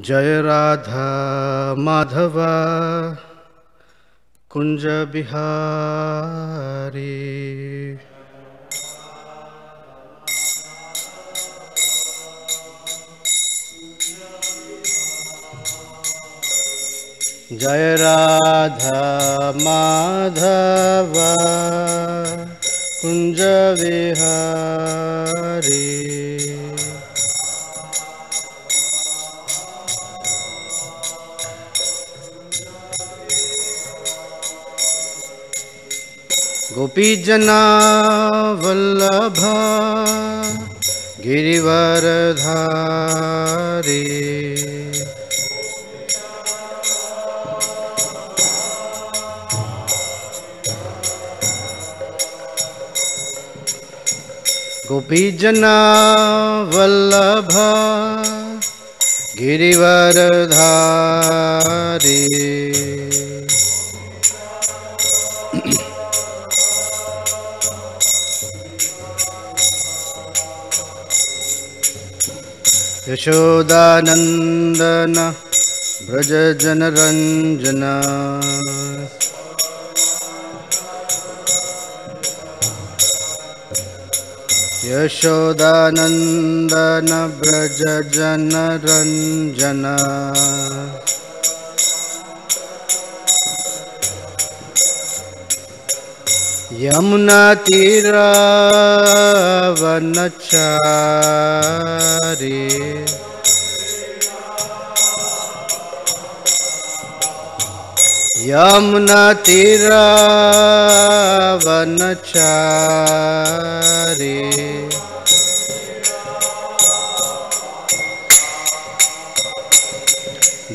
जय राधा माधव कुंज बिहारी। जय राधा माधव कुंज बिहारी। गोपी जना वल्लभ गिरिवरधारी। गोपी जना वल्लभ गिरिवरधारी। यशोदानंदन ब्रज जनरंजन। यशोदानंदन ब्रज जनरंजन। यमुना तीरावनचारी। यमुना तीरावनचारी।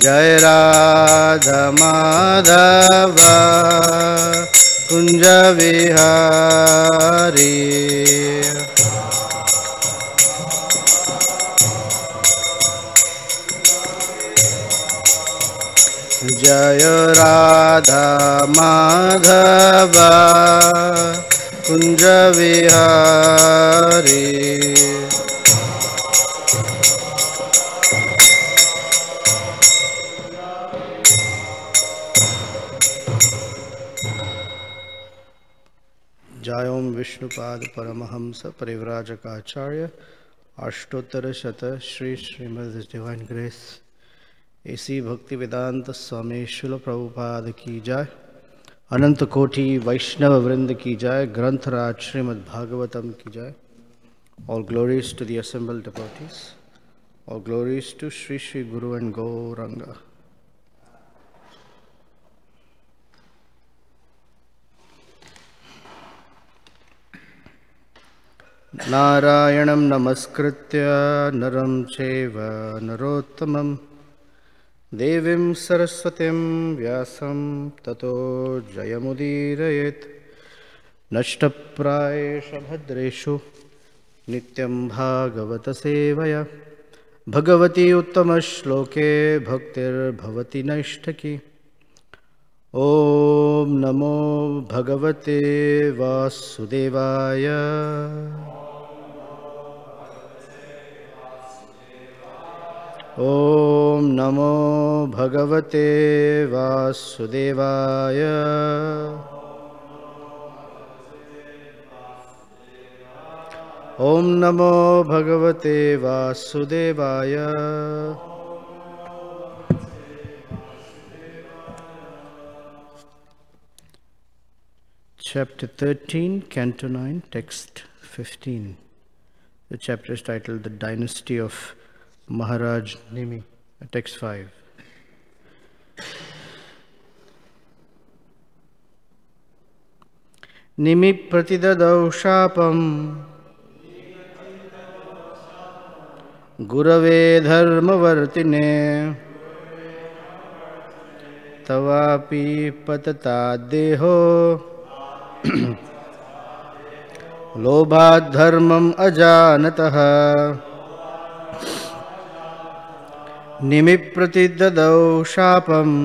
जय राधा माधव कुंज विहारी। जय राधा माधव कुंज विहारी। जय ओम विष्णुपाद परमहंस परिव्राजकाचार्य अष्टोत्तर शत Shri Srimad divine grace AC Bhaktivedanta स्वामी शिल प्रभुपाद की जय। अनंत कोटि वैष्णव वृंद की जय। ग्रंथराज श्रीमद् भागवतम की जय। All glories to the assembled devotees. All glories to Sri Sri Guru and Gauranga. नारायणं नमस्कृत्य नरं चैव नरोत्तमं देवीं सरस्वतीं व्यासं ततो जयमुदीरयेत्। नष्टप्रायेषु भद्रेषु नित्यं भागवत सेवया भगवती उत्तमश्लोके भक्तिर्भवति नैष्ठकी। ॐ नमो भगवते वासुदेवाय। ॐ नमो भगवते वासुदेवाय। ॐ नमो भगवते वासुदेवाय। Chapter 13, Canto 9, Text 15. The chapter is titled The Dynasty of Maharaja Nimi, Text 5. Nimi pratidadau shapam Gurave dharmavartine Tavapi patata deho लोभाद् धर्मम् अजानतः निमिप्रतिददौ शापम्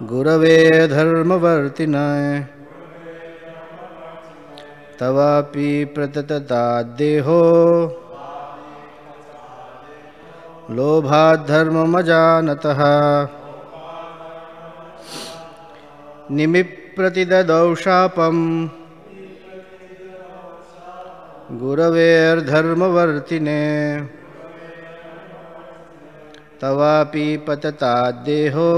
गुरवे धर्मवर्तिनाय तवापि प्रततता देहो लोभाद् धर्ममजानतः निमि प्रतिददौ शापम् गुरवेर्धर्मवर्तिने तवापि पतताद्देहो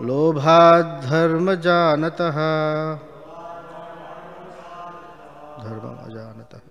लोभाद् धर्मजानतः धर्ममजानतः।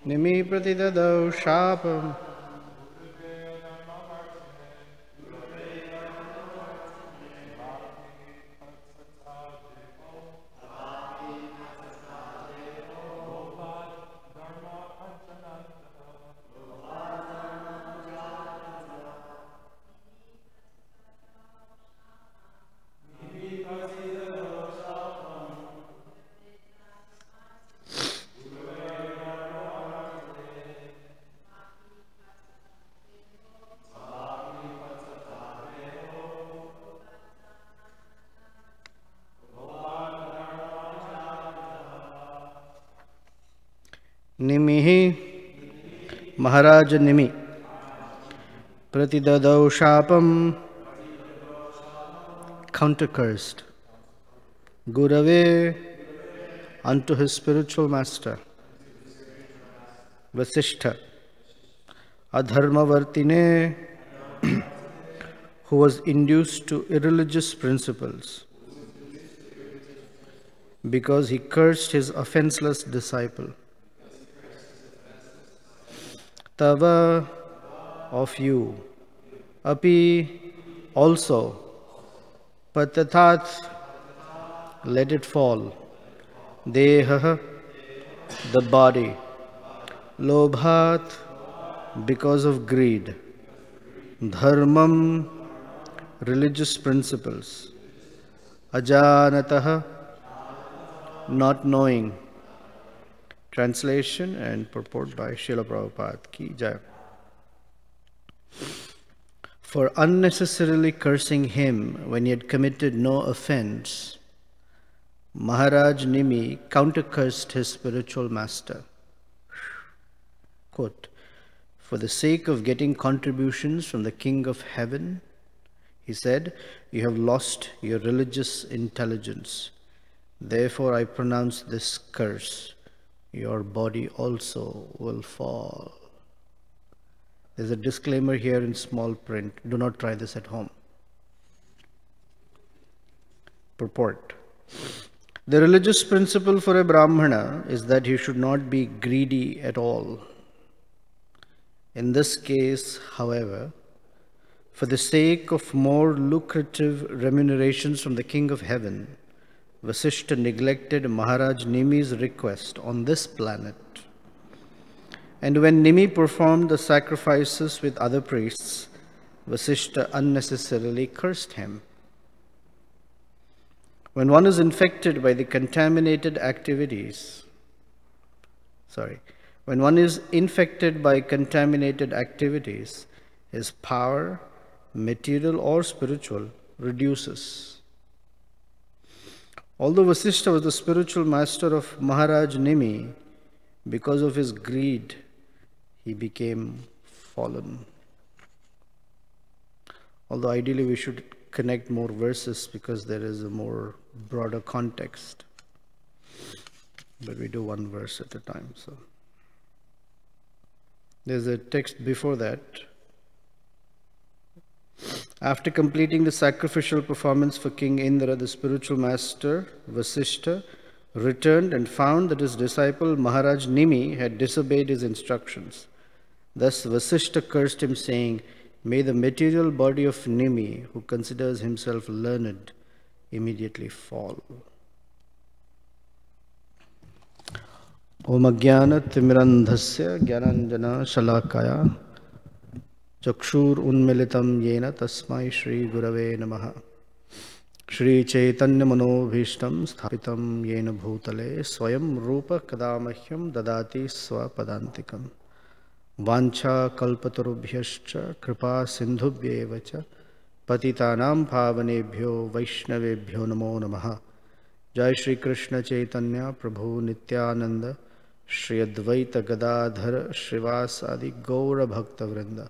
निमि प्रतिददौ शापम् निमिहि महाराज Nimi प्रतिददौ शापम counter-cursed Gurave unto his spiritual master Vasishtha Adharmavartine who was induced to irreligious principles because he cursed his offenseless disciple. Tava of you, api also, patatat let it fall, deha the body, lobhat because of greed, dharmam religious principles, ajanatah not knowing. Translation and purport by Srila Prabhupada ki jai. For unnecessarily cursing him when he had committed no offense, Maharaj Nimi counter-cursed his spiritual master. Quote, for the sake of getting contributions from the King of Heaven, he said, you have lost your religious intelligence. Therefore I pronounce this curse. Your body also will fall. There's a disclaimer here in small print. Do not try this at home. Purport. The religious principle for a Brahmana is that he should not be greedy at all. In this case, however, for the sake of more lucrative remunerations from the King of Heaven, Vasishtha neglected Maharaj Nimi's request on this planet. And when Nimi performed the sacrifices with other priests, Vasishtha unnecessarily cursed him. When one is infected by the contaminated activities, when one is infected by contaminated activities, his power, material or spiritual, reduces. Although Vasishtha was the spiritual master of Maharaj Nimi, because of his greed, he became fallen. Although ideally we should connect more verses because there is a more broader context. But we do one verse at a time. So there's a text before that. After completing the sacrificial performance for King Indra, the spiritual master Vasishtha returned and found that his disciple Maharaj Nimi had disobeyed his instructions. Thus Vasishtha cursed him, saying, "May the material body of Nimi, who considers himself learned, immediately fall." Om Ajnana Timirandhasya Gyananjana Shalakaya Chakshur Unmilitam Yena Tasmai Shri Gurave Namaha. Shri Chaitanya Manobhishtam Sthapitam Yena Bhutale Swayam Rupa Kadamahyam Dadati Swapadantikam Vancha Kalpatarubhyascha Kripa Sindhubhyevacha Patitanam Pavanebhyo Vaishnavebhyo Namo Namaha. Jai Shri Krishna Chaitanya Prabhu Nityananda Shri Advaita Gadadhara Shrivasadi Gaura Bhakta Vrinda.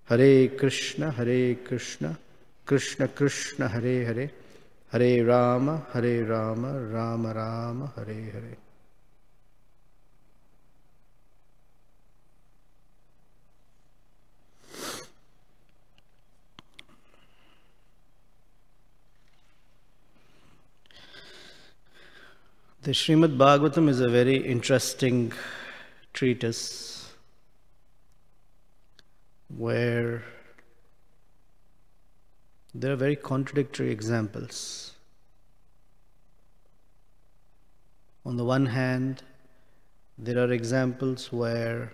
Hare Krishna Krishna Krishna Hare Hare, Hare Rama Rama Rama Hare Hare. The Srimad Bhagavatam is a very interesting treatise where there are very contradictory examples. On the one hand, there are examples where,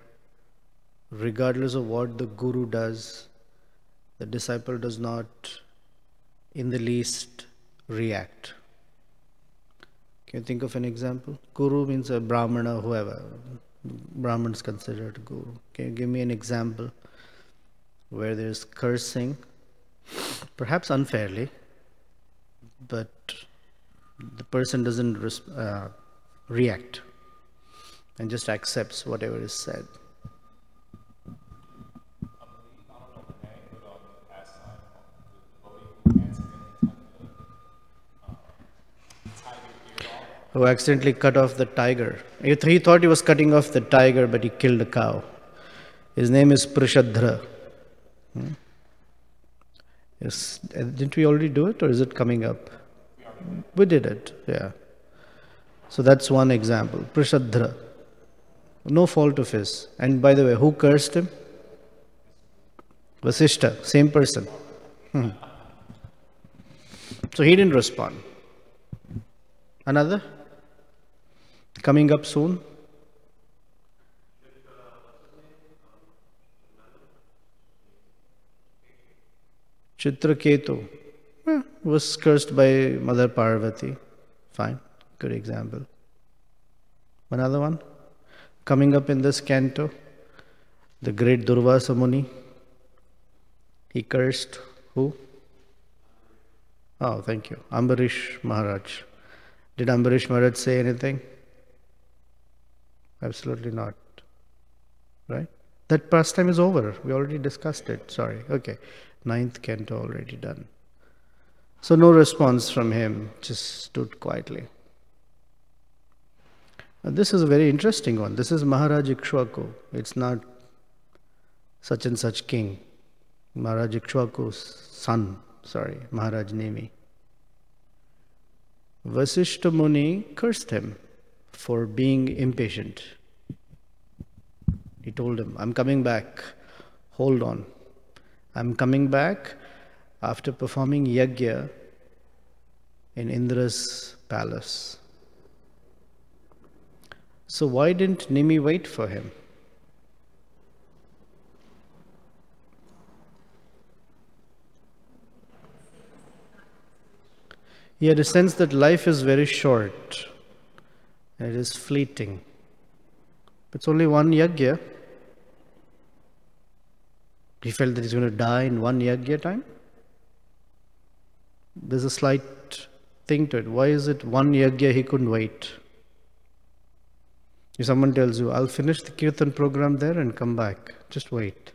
regardless of what the guru does, the disciple does not in the least react. Can you think of an example? Guru means a Brahmana, whoever. Brahman is considered guru. Can you give me an example where there is cursing, perhaps unfairly, but the person doesn't react and just accepts whatever is said? Who accidentally cut off the tiger. He thought he was cutting off the tiger, but he killed a cow. His name is Prishadhra. Yes. Didn't we already do it, or is it coming up? We did it, yeah. So that's one example. Prishadhra. No fault of his. And by the way, who cursed him? Vasishtha, same person. So he didn't respond. Another? Coming up soon? Chitraketu was cursed by Mother Parvati. Fine, good example. Another one? Coming up in this canto, the great Durvasa Muni. He cursed who? Oh, thank you. Ambarish Maharaj. Did Ambarish Maharaj say anything? Absolutely not. Right? That pastime is over. We already discussed it. Sorry. Okay. 9th canto already done. So no response from him. Just stood quietly. Now this is a very interesting one. This is Maharaja Ikshvaku. It's not such and such king. Maharaja Ikshvaku's son. Sorry. Maharaj Nimi. Vasishtha Muni cursed him for being impatient. He told him, "I'm coming back. Hold on. I'm coming back after performing yajna in Indra's palace." So why didn't Nimi wait for him? He had a sense that life is very short and it is fleeting. It's only one yajna. He felt that he's going to die in one yajna time. There's a slight thing to it. Why is it one yajna he couldn't wait? If someone tells you, "I'll finish the kirtan program there and come back," just wait.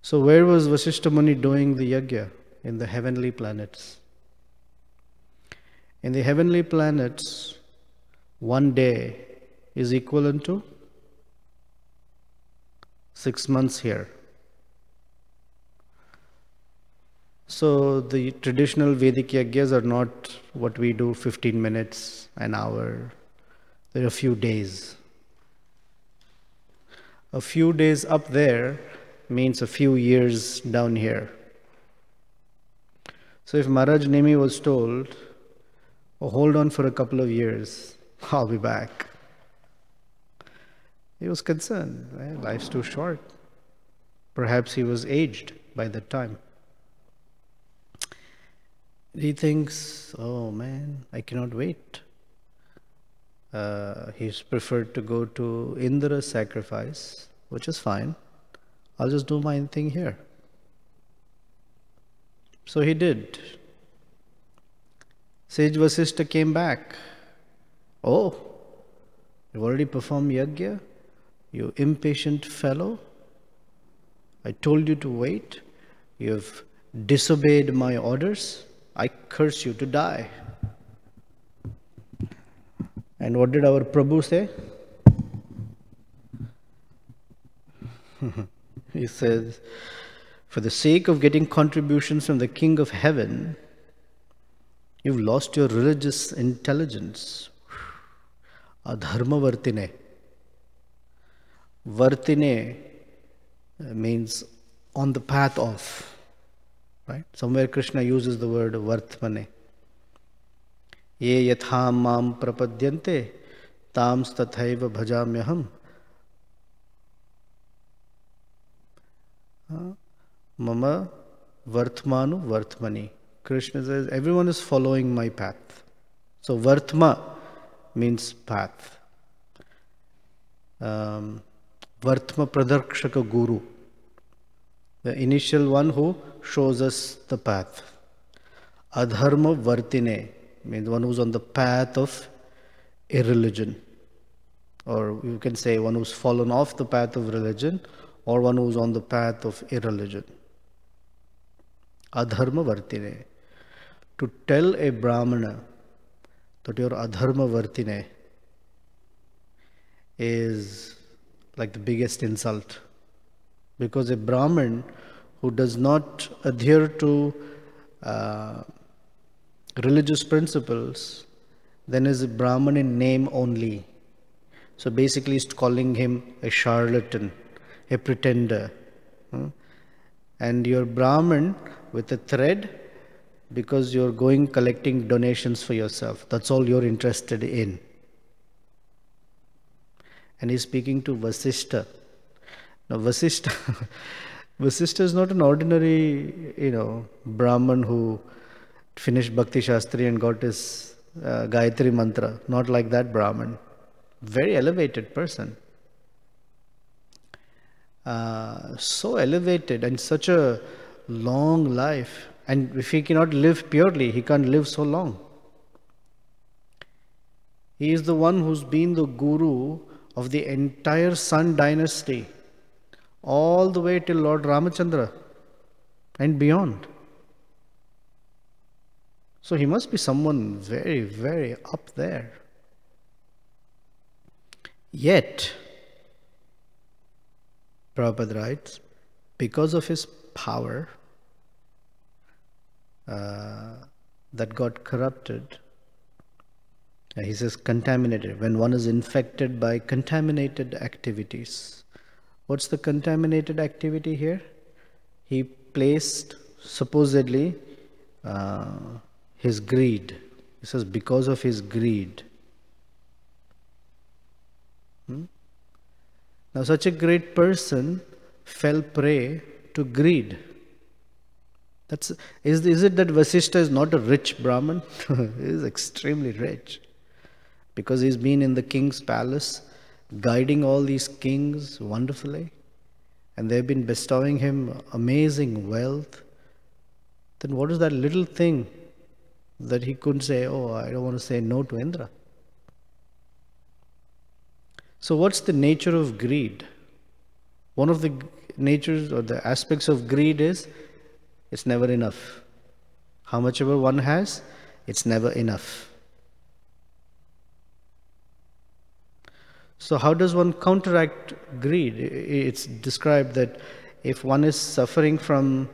So where was Vasishtha Muni doing the yajna? In the heavenly planets. In the heavenly planets, one day is equivalent to 6 months here. So the traditional Vedic yagyas are not what we do, 15 minutes, an hour. They're a few days. A few days up there means a few years down here. So if Maharaj Nimi was told, oh, hold on for a couple of years, I'll be back. He was concerned, right? Life's too short. Perhaps he was aged by that time. He thinks, oh man, I cannot wait. He's preferred to go to Indra's sacrifice, which is fine. I'll just do my thing here. So he did. Sage Vasishtha came back. Oh, you've already performed yajna? You impatient fellow. I told you to wait. You've disobeyed my orders. I curse you to die. And what did our Prabu say? He says, for the sake of getting contributions from the King of Heaven, you've lost your religious intelligence. Adharma vartine. Vartine means on the path of. Right? Somewhere Krishna uses the word vartmane. Ye yatham mam prapadyante tams tathaiva bhajamyaham. Mama vartmanu vartmani. Krishna says, everyone is following my path. So vartma means path. Vartma pradarshaka guru. The initial one who shows us the path. Adharma vartine means one who's on the path of irreligion. Or you can say one who's fallen off the path of religion, or one who's on the path of irreligion. Adharma vartine. To tell a Brahmana that you're adharma vartine is like the biggest insult. Because a Brahmin who does not adhere to religious principles, then is a Brahmin in name only. So basically he's calling him a charlatan, a pretender. And you're Brahmin with a thread because you're going collecting donations for yourself. That's all you're interested in. And he's speaking to Vasishtha. Now Vasishtha is not an ordinary, Brahman who finished Bhakti Shastri and got his Gayatri mantra. Not like that Brahman. Very elevated person. So elevated and such a long life. And if he cannot live purely, he can't live so long. He is the one who's been the guru of the entire Sun dynasty, all the way till Lord Ramachandra and beyond. So he must be someone very, very up there. Yet, Prabhupada writes, because of his power that got corrupted, he says contaminated, when one is infected by contaminated activities. What's the contaminated activity here? He placed supposedly his greed. He says because of his greed. Now such a great person fell prey to greed. Is it that Vasishtha is not a rich Brahmin? He is extremely rich. Because he's been in the king's palace, guiding all these kings wonderfully. And they've been bestowing him amazing wealth. Then what is that little thing that he couldn't say, oh, I don't want to say no to Indra? So what's the nature of greed? One of the natures or the aspects of greed is it's never enough. How much ever one has, it's never enough. So how does one counteract greed? It's described that if one is suffering from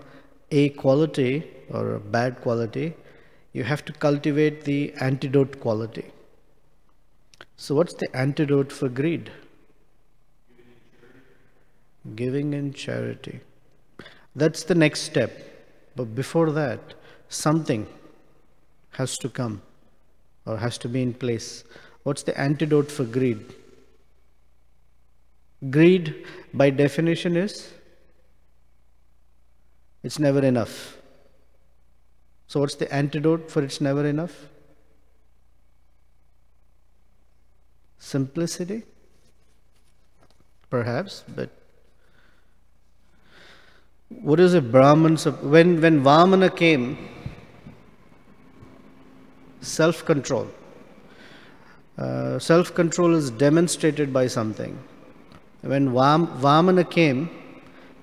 a quality, or a bad quality, you have to cultivate the antidote quality. So what's the antidote for greed? Giving in charity. That's the next step. But before that, something has to come or has to be in place. What's the antidote for greed? Greed, by definition, is it's never enough. So what's the antidote for it's never enough? Simplicity? Perhaps, but what is a Brahman? When Vamana came, self-control. Self-control is demonstrated by something. When Vamana came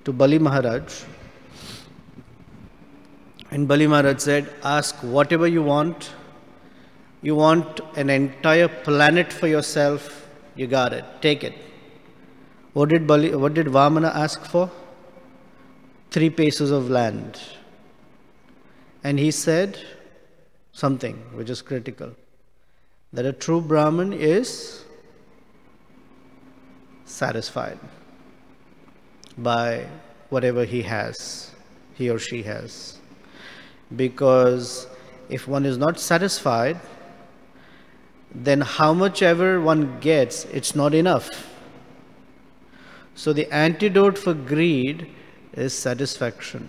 to Bali Maharaj, and Bali Maharaj said, ask whatever you want. You want an entire planet for yourself, you got it, take it. What did Vamana ask for? 3 paces of land. And he said something which is critical, that a true Brahmin is satisfied by whatever he has, he or she has. Because if one is not satisfied, then how much ever one gets, it's not enough. So the antidote for greed is satisfaction.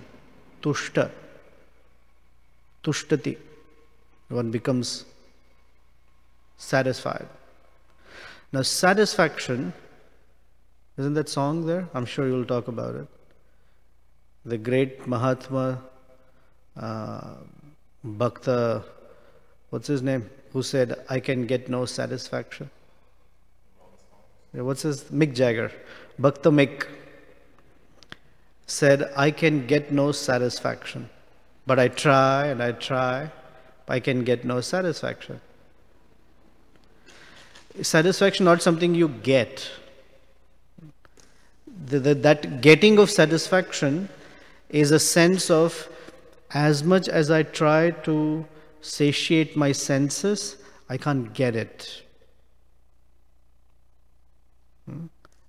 Tushta. Tushtati. One becomes satisfied. Now satisfaction, isn't that song there? I'm sure you'll talk about it. The great Mahatma Bhakta, what's his name? Who said, I can get no satisfaction. What's his? Mick Jagger. Bhakta Mick said, I can get no satisfaction. But I try and I try, I can get no satisfaction. Satisfaction not something you get. That getting of satisfaction is a sense of, as much as I try to satiate my senses, I can't get it.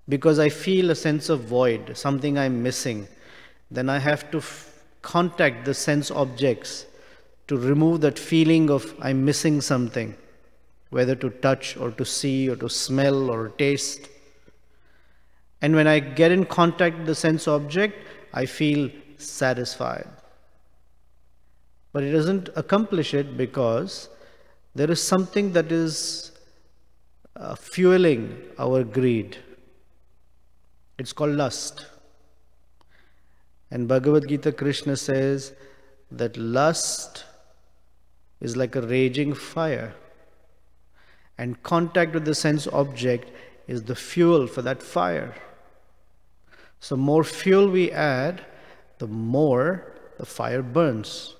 Because I feel a sense of void, something I'm missing. Then I have to contact the sense objects to remove that feeling of I'm missing something, whether to touch or to see or to smell or taste. And when I get in contact with the sense object, I feel satisfied. But it doesn't accomplish it because there is something that is fueling our greed. It's called lust. And Bhagavad Gita, Krishna says that lust is like a raging fire. And contact with the sense object is the fuel for that fire. So more fuel we add, the more the fire burns.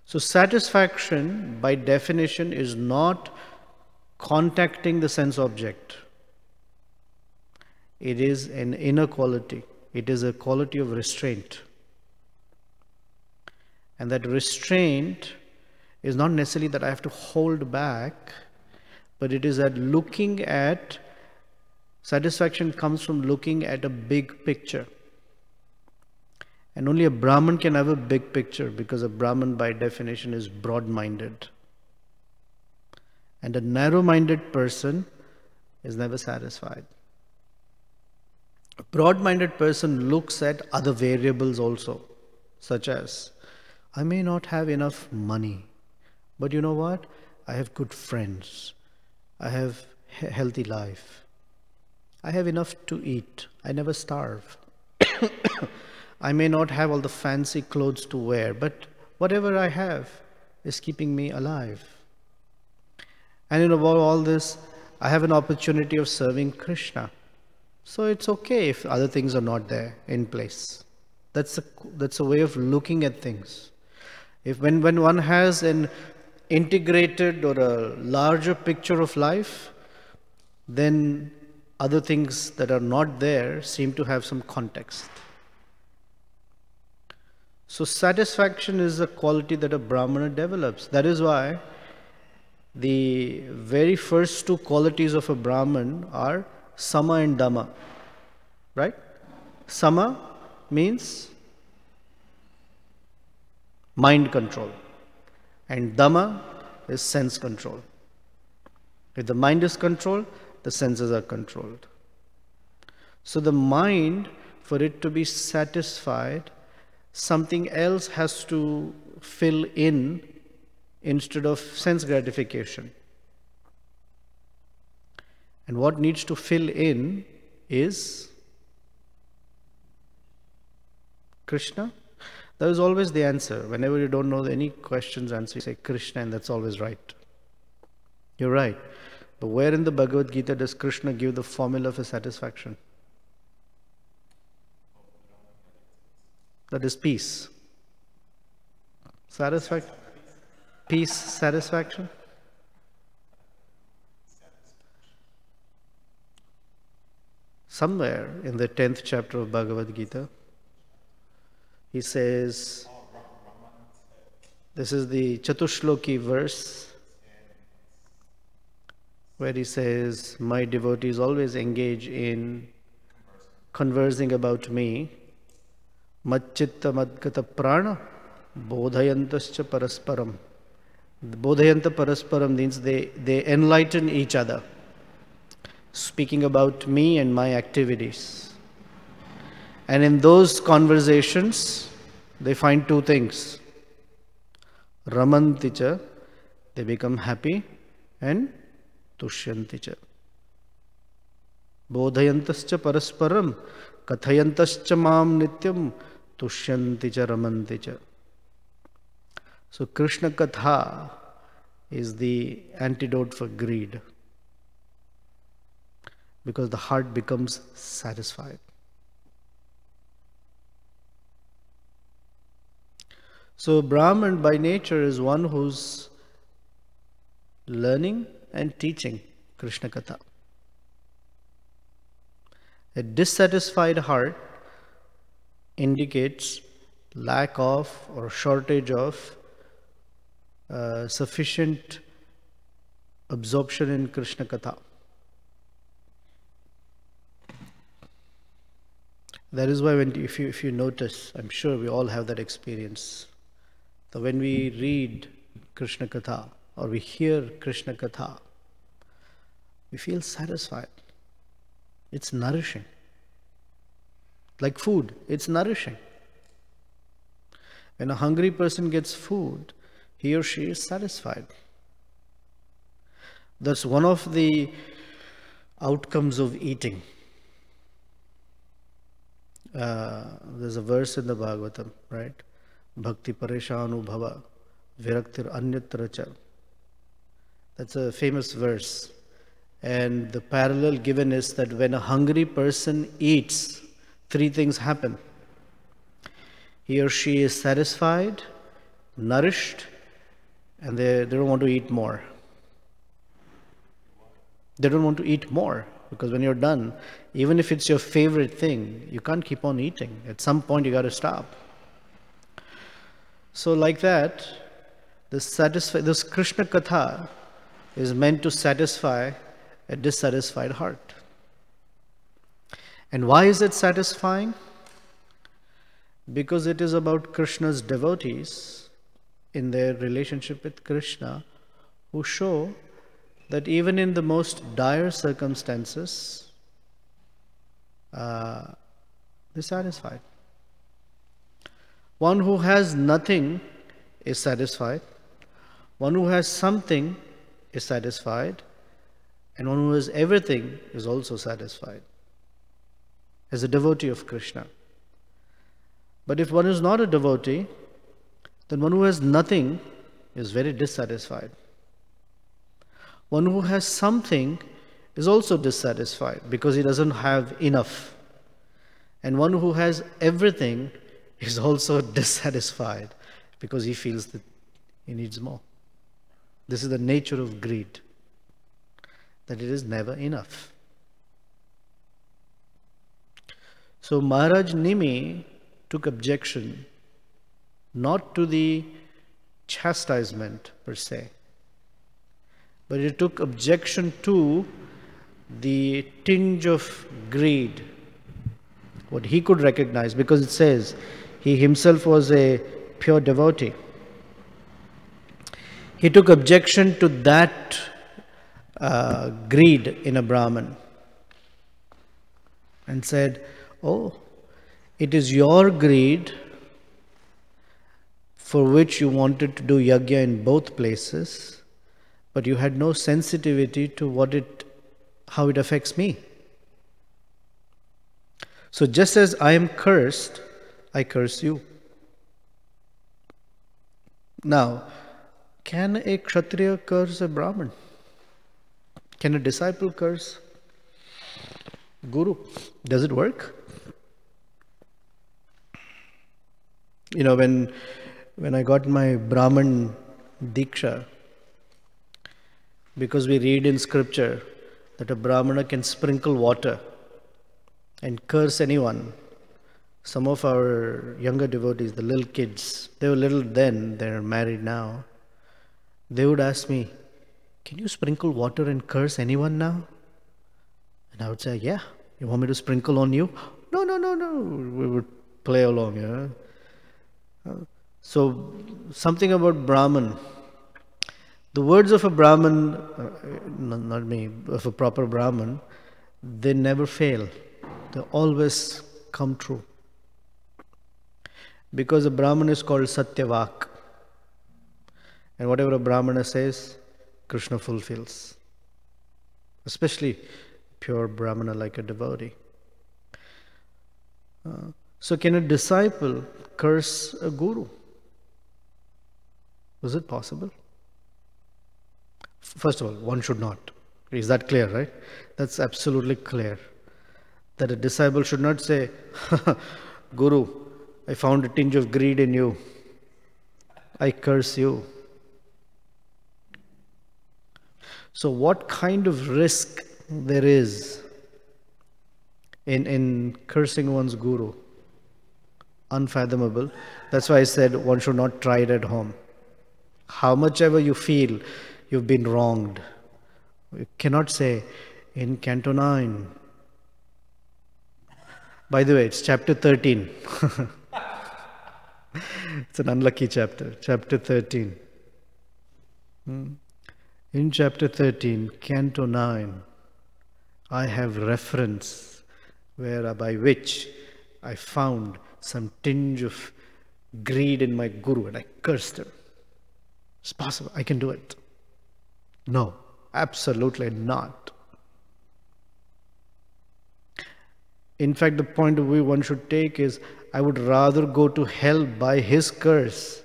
So satisfaction, by definition, is not contacting the sense object. It is an inner quality. It is a quality of restraint. And that restraint is not necessarily that I have to hold back, but it is that looking at, satisfaction comes from looking at a big picture. And only a Brahmin can have a big picture, because a Brahmin by definition is broad-minded. And a narrow-minded person is never satisfied. A broad-minded person looks at other variables also, such as, I may not have enough money, but you know what? I have good friends. I have a healthy life. I have enough to eat. I never starve. I may not have all the fancy clothes to wear, but whatever I have is keeping me alive. And in all this, I have an opportunity of serving Krishna. So it's okay if other things are not there in place. That's a way of looking at things. If when one has an integrated or a larger picture of life, then other things that are not there seem to have some context. So satisfaction is a quality that a Brahmana develops. That is why the very first two qualities of a Brahman are Sama and Dhamma. Right? Sama means mind control, and Dhamma is sense control. If the mind is controlled, the senses are controlled. So the mind, for it to be satisfied, something else has to fill in instead of sense gratification. And what needs to fill in is Krishna. That is always the answer. Whenever you don't know any questions, answer, you say Krishna, and that's always right. You're right. But where in the Bhagavad Gita does Krishna give the formula for satisfaction? That is peace. Satisfaction? Peace, satisfaction? Somewhere in the 10th chapter of Bhagavad Gita, he says, this is the Chatushloki verse, where he says, my devotees always engage in conversing about me. Madchitta madgata prana bodhayantascha parasparam. Bodhayanta parasparam means they enlighten each other, speaking about me and my activities. And in those conversations, they find two things. Ramanticha, they become happy, and tushyanticha. Bodhayantascha parasparam, kathayantascha mam nityam, tushyanticha ramanticha. So Krishna Katha is the antidote for greed, because the heart becomes satisfied. So Brahman by nature is one who's learning and teaching Krishna Katha. A dissatisfied heart indicates lack of or shortage of sufficient absorption in Krishna Katha. That is why if you notice, I'm sure we all have that experience, that when we read Krishna Katha or we hear Krishna Katha, we feel satisfied. It's nourishing. Like food, it's nourishing. When a hungry person gets food, he or she is satisfied. That's one of the outcomes of eating. There's a verse in the Bhagavatam, right? Bhakti pareshanu bhava viraktir anyatra cha. That's a famous verse. And the parallel given is that when a hungry person eats, three things happen. He or she is satisfied, nourished, and they don't want to eat more. They don't want to eat more, because when you're done, even if it's your favorite thing, you can't keep on eating. At some point you got to stop. So like that, this Krishna Katha is meant to satisfy a dissatisfied heart. And why is it satisfying? Because it is about Krishna's devotees in their relationship with Krishna, who show that even in the most dire circumstances, they're satisfied. One who has nothing is satisfied. One who has something is satisfied. And one who has everything is also satisfied, as a devotee of Krishna. But if one is not a devotee, then one who has nothing is very dissatisfied. One who has something is also dissatisfied because he doesn't have enough. And one who has everything is also dissatisfied because he feels that he needs more. This is the nature of greed, that it is never enough. So Maharaja Nimi took objection not to the chastisement per se, but he took objection to the tinge of greed, what he could recognize, because it says he himself was a pure devotee. He took objection to that greed in a Brahman and said, oh, it is your greed for which you wanted to do yajna in both places, but you had no sensitivity to how it affects me. So just as I am cursed, I curse you. Now, can a Kshatriya curse a Brahman? Can a disciple curse Guru? Does it work? You know, when I got my Brahman Diksha, because we read in scripture that a Brahmana can sprinkle water and curse anyone. Some of our younger devotees, the little kids, they were little then, they're married now. They would ask me, can you sprinkle water and curse anyone now? And I would say, yeah. You want me to sprinkle on you? No. We would play along, So, something about Brahman. The words of a Brahman, not me, of a proper Brahman, they never fail. They always come true. Because a Brahman is called Satyavak. And whatever a Brahmana says, Krishna fulfills. Especially pure Brahmana like a devotee. So can a disciple curse a guru? Is it possible? First of all, one should not. Is that clear, right? That's absolutely clear. That a disciple should not say, Guru, I found a tinge of greed in you. I curse you. So what kind of risk there is in cursing one's guru? Unfathomable. That's why I said one should not try it at home. How much ever you feel you've been wronged, you cannot say in Canto 9. By the way, it's chapter 13. It's an unlucky chapter, chapter 13. In chapter 13, Canto 9, I have reference by which I found some tinge of greed in my guru and I cursed him. It's possible, I can do it. No, absolutely not. In fact, the point of view one should take is, I would rather go to hell by his curse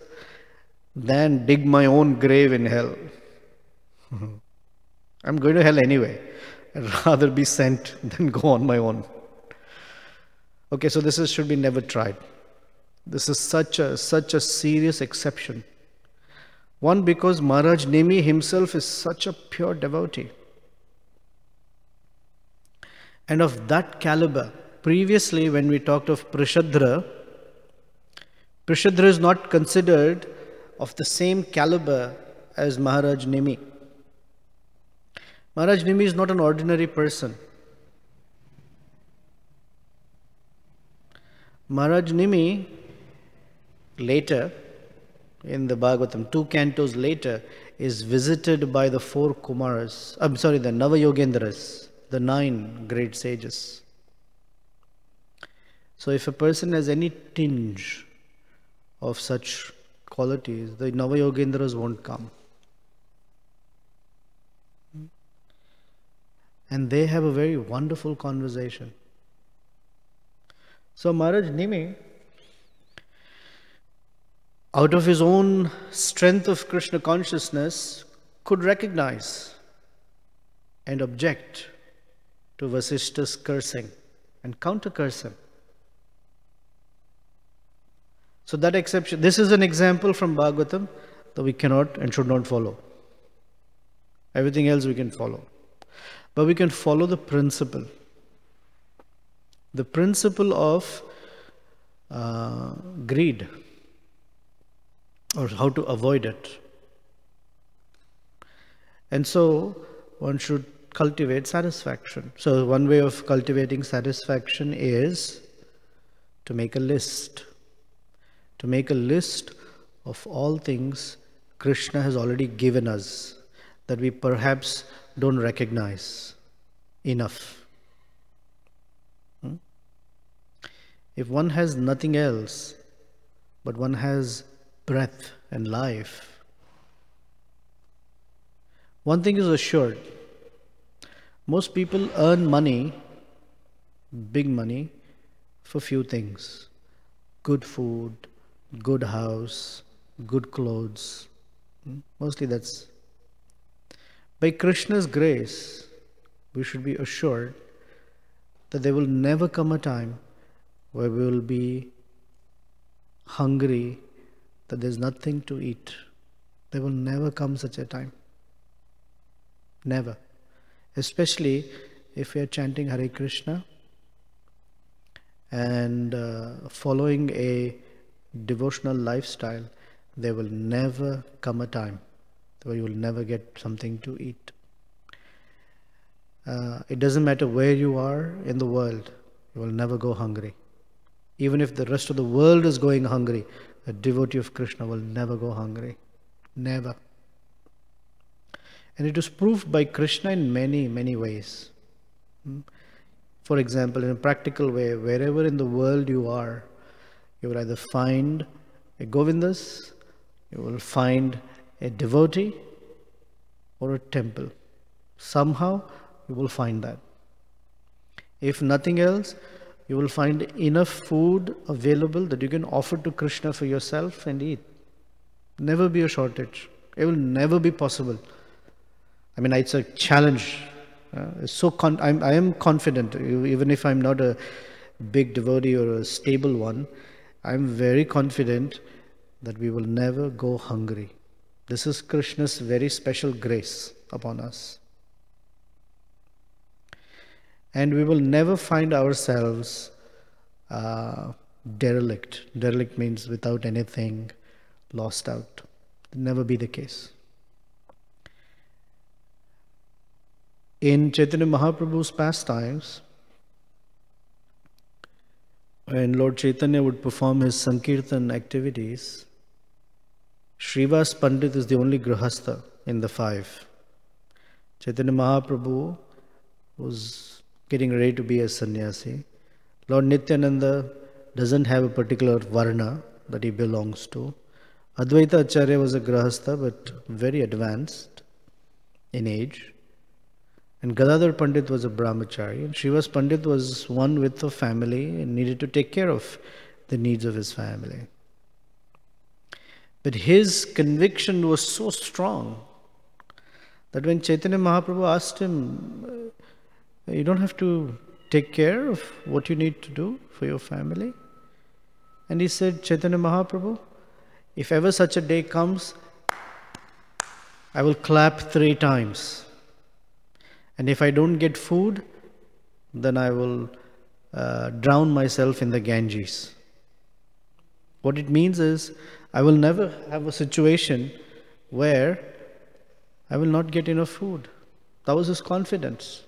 than dig my own grave in hell. I'm going to hell anyway. I'd rather be sent than go on my own. Okay, so this should be never tried. This is such a serious exception. One, because Maharaj Nimi himself is such a pure devotee. And of that caliber, previously when we talked of Prishadra is not considered of the same caliber as Maharaj Nimi. Maharaj Nimi is not an ordinary person. Maharaj Nimi, later, in the Bhagavatam, 2 cantos later, is visited by the 4 Kumaras, the Navayogendras, the 9 great sages. So if a person has any tinge of such qualities, the Navayogendras won't come. And they have a very wonderful conversation. So Maharaj Nimi, out of his own strength of Krishna consciousness, could recognize and object to Vasishta's cursing and counter-curse him. So that exception, this is an example from Bhagavatam that we cannot and should not follow. Everything else we can follow. But we can follow the principle. The principle of greed. or how to avoid it. And so one should cultivate satisfaction. So one way of cultivating satisfaction is to make a list. To make a list of all things Krishna has already given us that we perhaps don't recognize enough. If one has nothing else, but one has breath and life, one thing is assured. Most people earn money, big money, for few things. Good food, good house, good clothes. Mostly that's. By Krishna's grace, we should be assured that there will never come a time where we will be hungry, that there's nothing to eat. There will never come such a time. Never. Especially if we are chanting Hare Krishna and following a devotional lifestyle, there will never come a time where you will never get something to eat. It doesn't matter where you are in the world, you will never go hungry. Even if the rest of the world is going hungry, a devotee of Krishna will never go hungry. Never. And it is proved by Krishna in many, many ways. For example, in a practical way, wherever in the world you are, you will either find a Govindas, you will find a devotee, or a temple. Somehow you will find that. If nothing else, you will find enough food available that you can offer to Krishna for yourself and eat. Never be a shortage. It will never be possible. I mean, it's a challenge. I am confident, even if I'm not a big devotee or a stable one, I'm very confident that we will never go hungry. This is Krishna's very special grace upon us. And we will never find ourselves derelict. Derelict means without anything, lost out. Never be the case. In Chaitanya Mahaprabhu's pastimes, when Lord Chaitanya would perform his Sankirtan activities, Srivas Pandit is the only Grihastha in the five. Chaitanya Mahaprabhu was getting ready to be a sannyasi. Lord Nityananda doesn't have a particular varna that he belongs to. Advaita Acharya was a Grihastha but very advanced in age. And Gadadhar Pandit was a brahmachari, and Srivas Pandit was one with a family and needed to take care of the needs of his family. But his conviction was so strong that when Chaitanya Mahaprabhu asked him, you don't have to take care of what you need to do for your family. And he said, Chaitanya Mahaprabhu, if ever such a day comes, I will clap 3 times. And if I don't get food, then I will drown myself in the Ganges. What it means is, I will never have a situation where I will not get enough food. That was his confidence.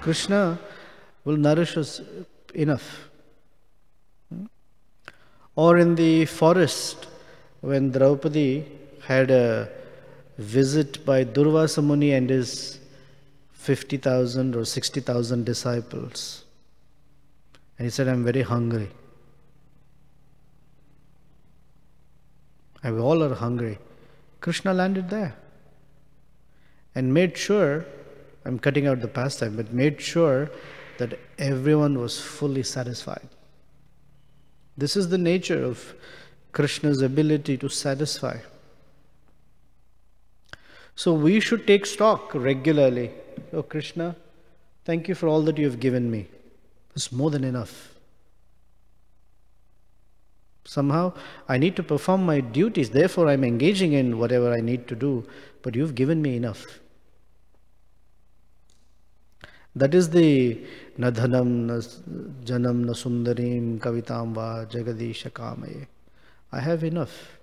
Krishna will nourish us enough. Or in the forest, when Draupadi had a visit by Durvasa Muni and his 50,000 or 60,000 disciples. And he said, I'm very hungry. We all are hungry. Krishna landed there and made sure, I'm cutting out the pastime, but made sure that everyone was fully satisfied. This is the nature of Krishna's ability to satisfy. So we should take stock regularly. Oh Krishna, thank you for all that you have given me. It's more than enough. Somehow I need to perform my duties, therefore I'm engaging in whatever I need to do, but you've given me enough. That is the na dhanam, na janam, na sundarim, kavitam va jagadisha kamaye. I have enough.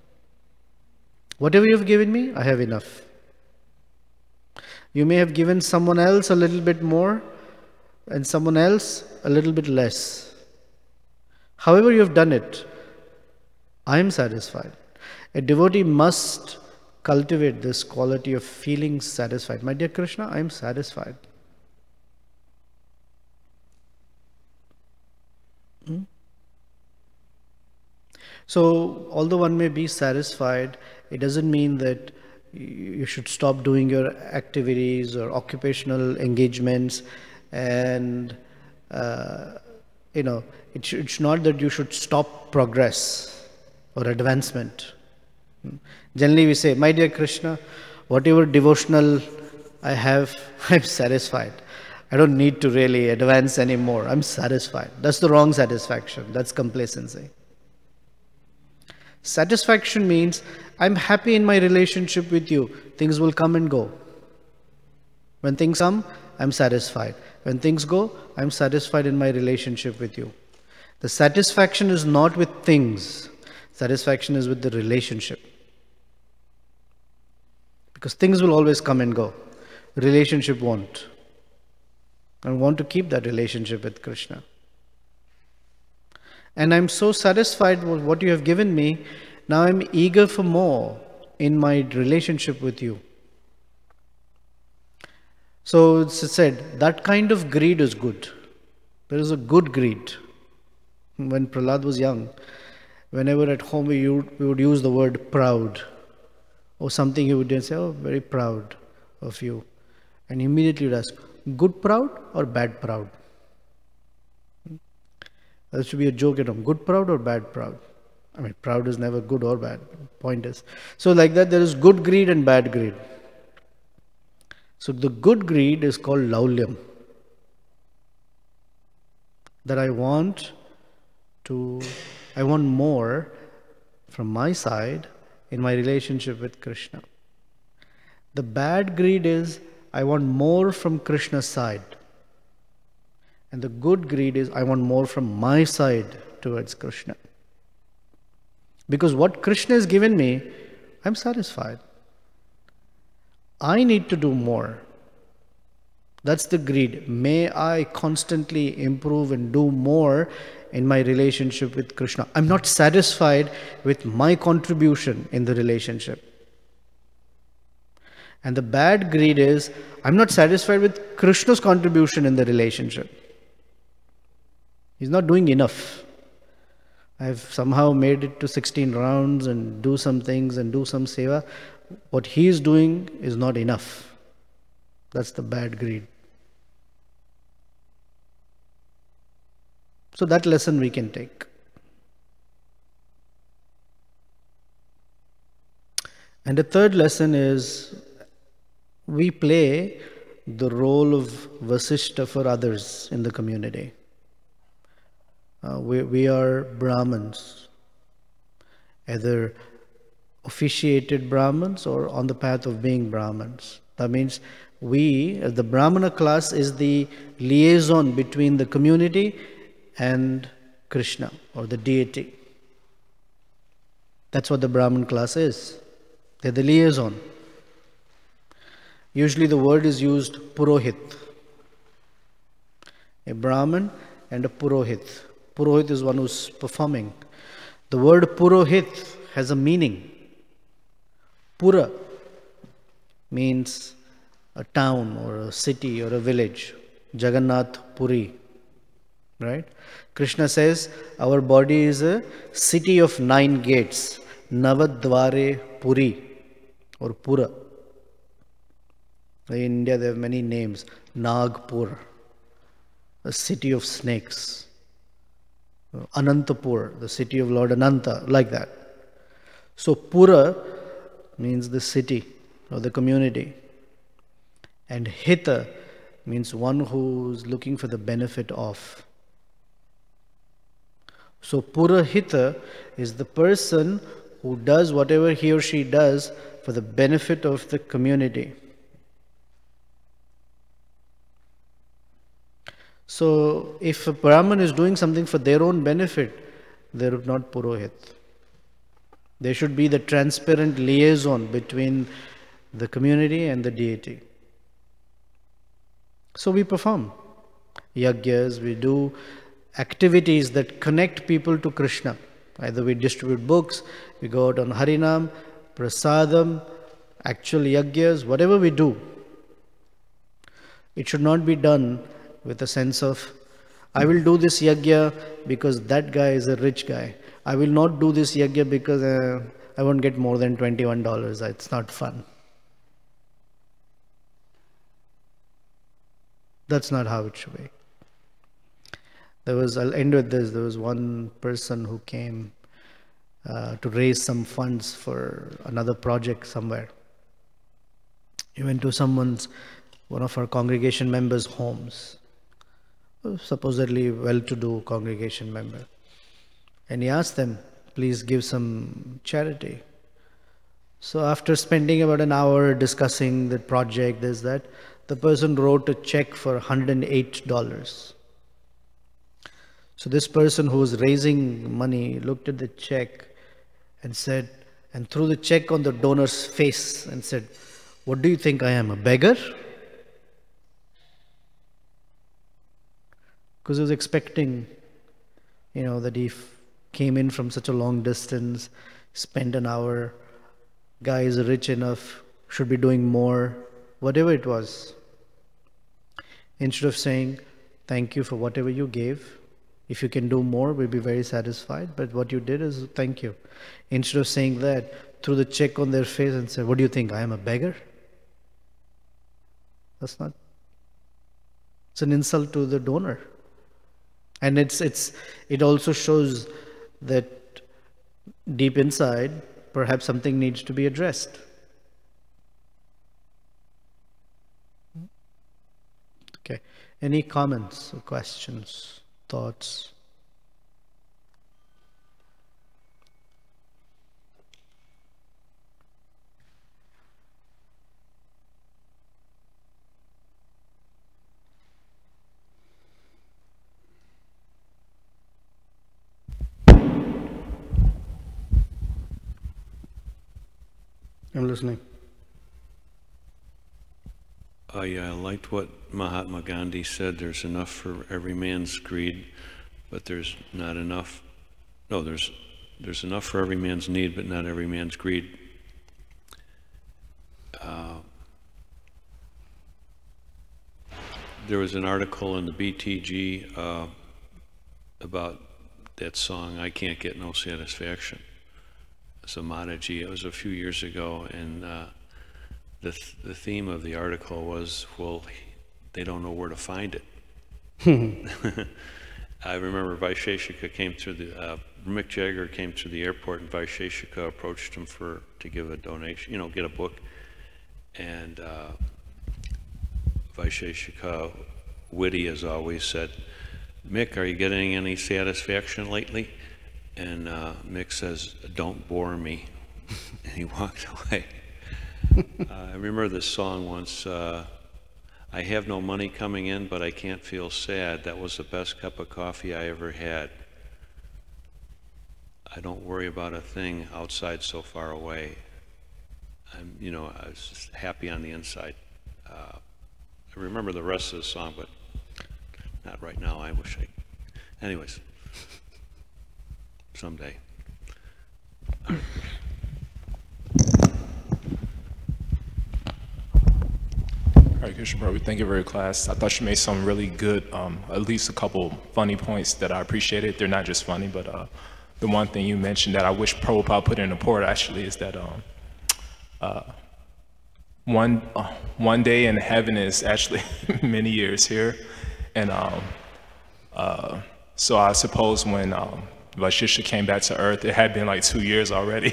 Whatever you've given me, I have enough. You may have given someone else a little bit more and someone else a little bit less. However you have done it, I am satisfied. A devotee must cultivate this quality of feeling satisfied. My dear Krishna, I am satisfied. So, although one may be satisfied, it doesn't mean that you should stop doing your activities or occupational engagements, and it's not that you should stop progress or advancement. Generally we say, my dear Krishna, whatever devotional I have, I'm satisfied. I don't need to really advance anymore. I'm satisfied. That's the wrong satisfaction. That's complacency. Satisfaction means I'm happy in my relationship with you. Things will come and go. When things come, I'm satisfied. When things go, I'm satisfied in my relationship with you. The satisfaction is not with things. Satisfaction is with the relationship. Because things will always come and go. Relationship won't. I want to keep that relationship with Krishna. And I'm so satisfied with what you have given me. Now I'm eager for more in my relationship with you. So it's said, that kind of greed is good. There is a good greed. When Prahlad was young, whenever at home we would use the word proud, or something he would say, oh, very proud of you. And immediately you'd ask, good proud or bad proud? That should be a joke at home. Good proud or bad proud? I mean, proud is never good or bad. Point is. So like that, there is good greed and bad greed. So the good greed is called laulyam. That I want more from my side in my relationship with Krishna. The bad greed is I want more from Krishna's side. And the good greed is I want more from my side towards Krishna. Because what Krishna has given me, I'm satisfied. I need to do more. That's the greed. May I constantly improve and do more in my relationship with Krishna. I'm not satisfied with my contribution in the relationship. And the bad greed is, I'm not satisfied with Krishna's contribution in the relationship. He's not doing enough. I've somehow made it to 16 rounds and do some things and do some seva. What he is doing is not enough. That's the bad greed. So that lesson we can take. And the third lesson is, we play the role of Vasishta for others in the community. We are Brahmins, either officiated Brahmins or on the path of being Brahmins. That means we, as the Brahmana class, is the liaison between the community and Krishna or the deity. That's what the Brahman class is. They're the liaison. Usually the word is used Purohit. A Brahman and a Purohit. Purohit is one who's performing. The word Purohit has a meaning. Pura means a town or a city or a village. Jagannath Puri. Right? Krishna says our body is a city of 9 gates. Navadvare Puri or Pura. In India there are many names. Nagpur, a city of snakes. Anantapur, the city of Lord Ananta, like that. So Pura means the city or the community. And Hita means one who's looking for the benefit of. So Purahita is the person who does whatever he or she does for the benefit of the community. So if a Brahman is doing something for their own benefit, they are not Purohit. There should be the transparent liaison between the community and the deity. So we perform yagyas, we do activities that connect people to Krishna. Either we distribute books, we go out on Harinam, Prasadam, actual yagyas, whatever we do. It should not be done with a sense of, I will do this yagya because that guy is a rich guy. I will not do this yagya because I won't get more than $21. It's not fun. That's not how it should be. I'll end with this. There was one person who came to raise some funds for another project somewhere. He went to one of our congregation members' homes, supposedly well-to-do congregation member. And he asked them, please give some charity. So after spending about an hour discussing the project, that, the person wrote a check for $108. So this person who was raising money looked at the check and said, and threw the check on the donor's face and said, what do you think I am, a beggar? Because he was expecting, that he came in from such a long distance, spent an hour, guy is rich enough, should be doing more, whatever it was. Instead of saying, thank you for whatever you gave, if you can do more, we'll be very satisfied, but what you did is thank you. Instead of saying that, threw the check on their face and said, what do you think, I am a beggar? It's an insult to the donor. And it also shows that deep inside, perhaps something needs to be addressed. Okay. Any comments or questions, thoughts? I'm listening. I liked what Mahatma Gandhi said. There's enough for every man's greed, but there's not enough. No, there's enough for every man's need, but not every man's greed. There was an article in the BTG about that song, I Can't Get No Satisfaction. Maharaja, it was a few years ago, and the theme of the article was, well, they don't know where to find it. I remember Vaisheshika came through Mick Jagger came to the airport, and Vaisheshika approached him to give a donation, get a book. And Vaisheshika, witty as always, said, Mick, are you getting any satisfaction lately? And Mick says, don't bore me. And he walked away. I remember this song once, I have no money coming in, but I can't feel sad. That was the best cup of coffee I ever had. I don't worry about a thing outside so far away. I was just happy on the inside. I remember the rest of the song, but not right now. I wish anyways. Someday. Hare Krishna, Prabu. Thank you for your class. I thought you made some really good, at least a couple funny points that I appreciated. They're not just funny, but the one thing you mentioned that I wish Prabhupada put in the report actually is that one day in heaven is actually many years here. And so I suppose when Vaisheshika came back to earth, it had been like 2 years already.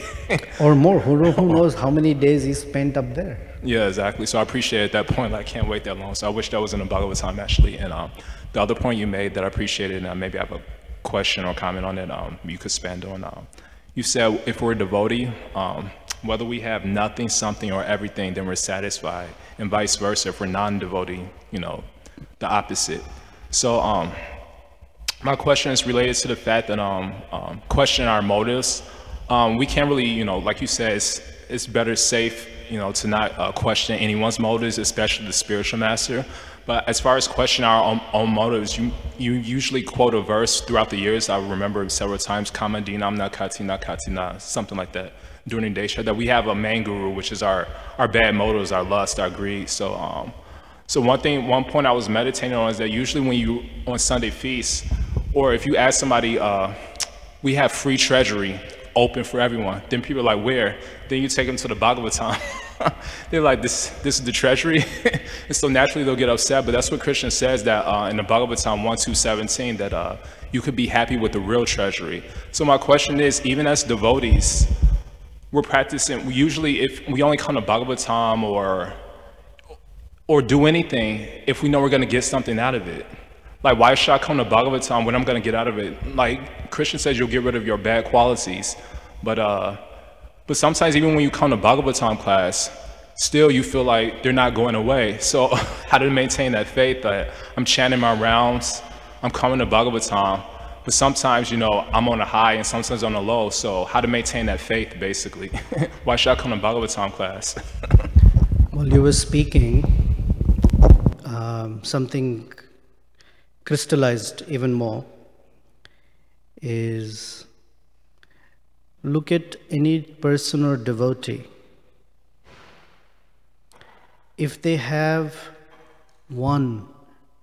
Or more. Who knows how many days he spent up there. Yeah, exactly. So I appreciate that point. I can't wait that long. So I wish that was in the Bhagavatam actually. And the other point you made that I appreciated, and maybe I have a question or comment on it, you could spend on. You said if we're a devotee, whether we have nothing, something, or everything, then we're satisfied, and vice versa. If we're non-devotee, the opposite. So my question is related to the fact that questioning our motives. we can't really, you know, like you said, it's better safe, you know, to not question anyone's motives, especially the spiritual master. But as far as questioning our own motives, you usually quote a verse throughout the years. I remember several times, Kama Dinam Nakati Nakatina, something like that, during the Desha, that we have a main guru, which is our bad motives, our lust, our greed. So one point I was meditating on is that usually when you, on Sunday feasts, or if you ask somebody, we have free treasury open for everyone, then people are like, where? Then you take them to the Bhagavatam. They're like, this is the treasury. And so naturally they'll get upset, but that's what Krishna says, that in the Bhagavatam 1:2:17, that you could be happy with the real treasury. So my question is, even as devotees, we're practicing, usually if we only come to Bhagavatam or do anything if we know we're going to get something out of it. Like, why should I come to Bhagavatam when I'm going to get out of it? Like, Krishna says you'll get rid of your bad qualities, but sometimes even when you come to Bhagavatam class, still you feel like they're not going away. So how to maintain that faith that I'm chanting my rounds, I'm coming to Bhagavatam, but sometimes, you know, I'm on a high and sometimes on a low. So how to maintain that faith, basically. Why should I come to Bhagavatam class? While you were speaking, something crystallized even more is, look at any person or devotee. If they have one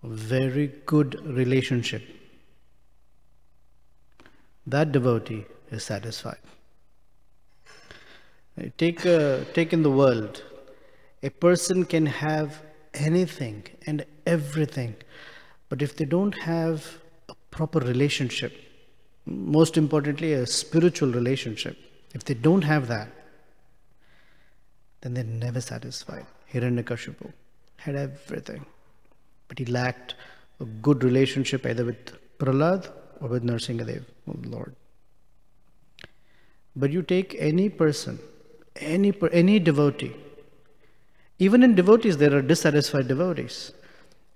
very good relationship, that devotee is satisfied. Take in the world, a person can have anything and everything, but if they don't have a proper relationship, most importantly a spiritual relationship, if they don't have that, then they're never satisfied. Hiranyakashipu had everything, but he lacked a good relationship either with Prahlad or with Nrsimhadev, Lord. But you take any person, any devotee, even in devotees there are dissatisfied devotees,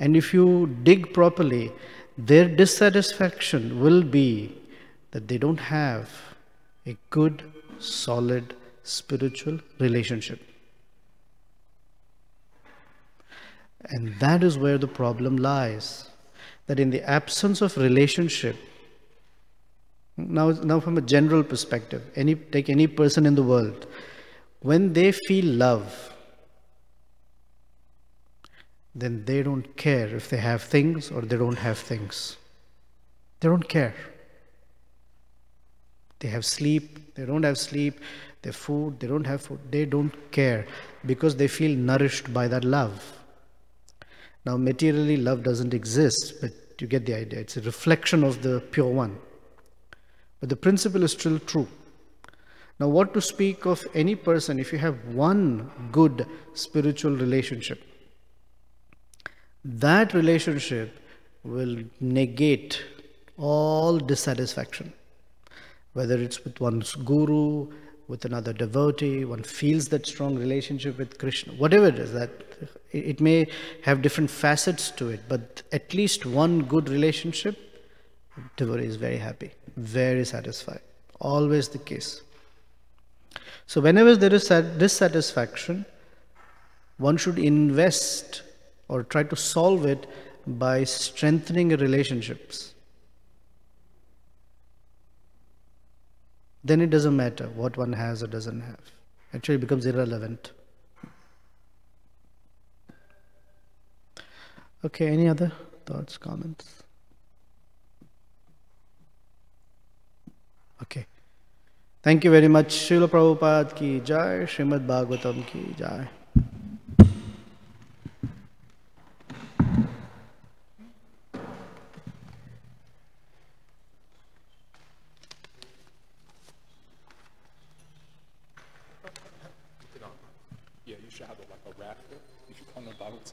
and if you dig properly, their dissatisfaction will be that they don't have a good, solid, spiritual relationship. And that is where the problem lies. That in the absence of relationship, now from a general perspective, take any person in the world, when they feel love, then they don't care if they have things or they don't have things. They don't care. They have sleep, they don't have sleep, they have food, they don't have food. They don't care because they feel nourished by that love. Now materially love doesn't exist, but you get the idea. It's a reflection of the pure one. But the principle is still true. Now what to speak of any person if you have one good spiritual relationship? That relationship will negate all dissatisfaction. Whether it's with one's guru, with another devotee, one feels that strong relationship with Krishna, whatever it is, that it may have different facets to it, but at least one good relationship, devotee is very happy, very satisfied. Always the case. So whenever there is dissatisfaction, one should invest or try to solve it by strengthening relationships. Then it doesn't matter what one has or doesn't have. Actually it becomes irrelevant. Okay, any other thoughts, comments? Okay. Thank you very much. Srila Prabhupada ki jai, Srimad Bhagavatam ki jai.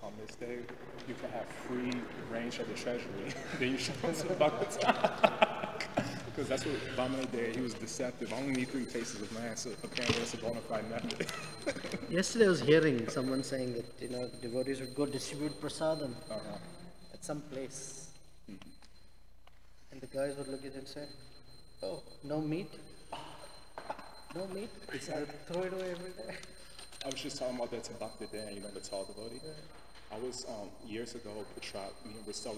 On this day, you can have free range of the treasury. Then you should go to the Bhagavatam. Because that's what Vamana did. He was deceptive. I only need 3 cases of land, so apparently it's a bona fide method. Yesterday I was hearing someone saying that, devotees would go distribute prasadam at some place. And the guys would look at it and say, oh, no meat? No meat? Throw it away every day. I was just talking about that to Bhakti Dan, you know, the tall devotee. I was, years ago, Patra, you know, we're still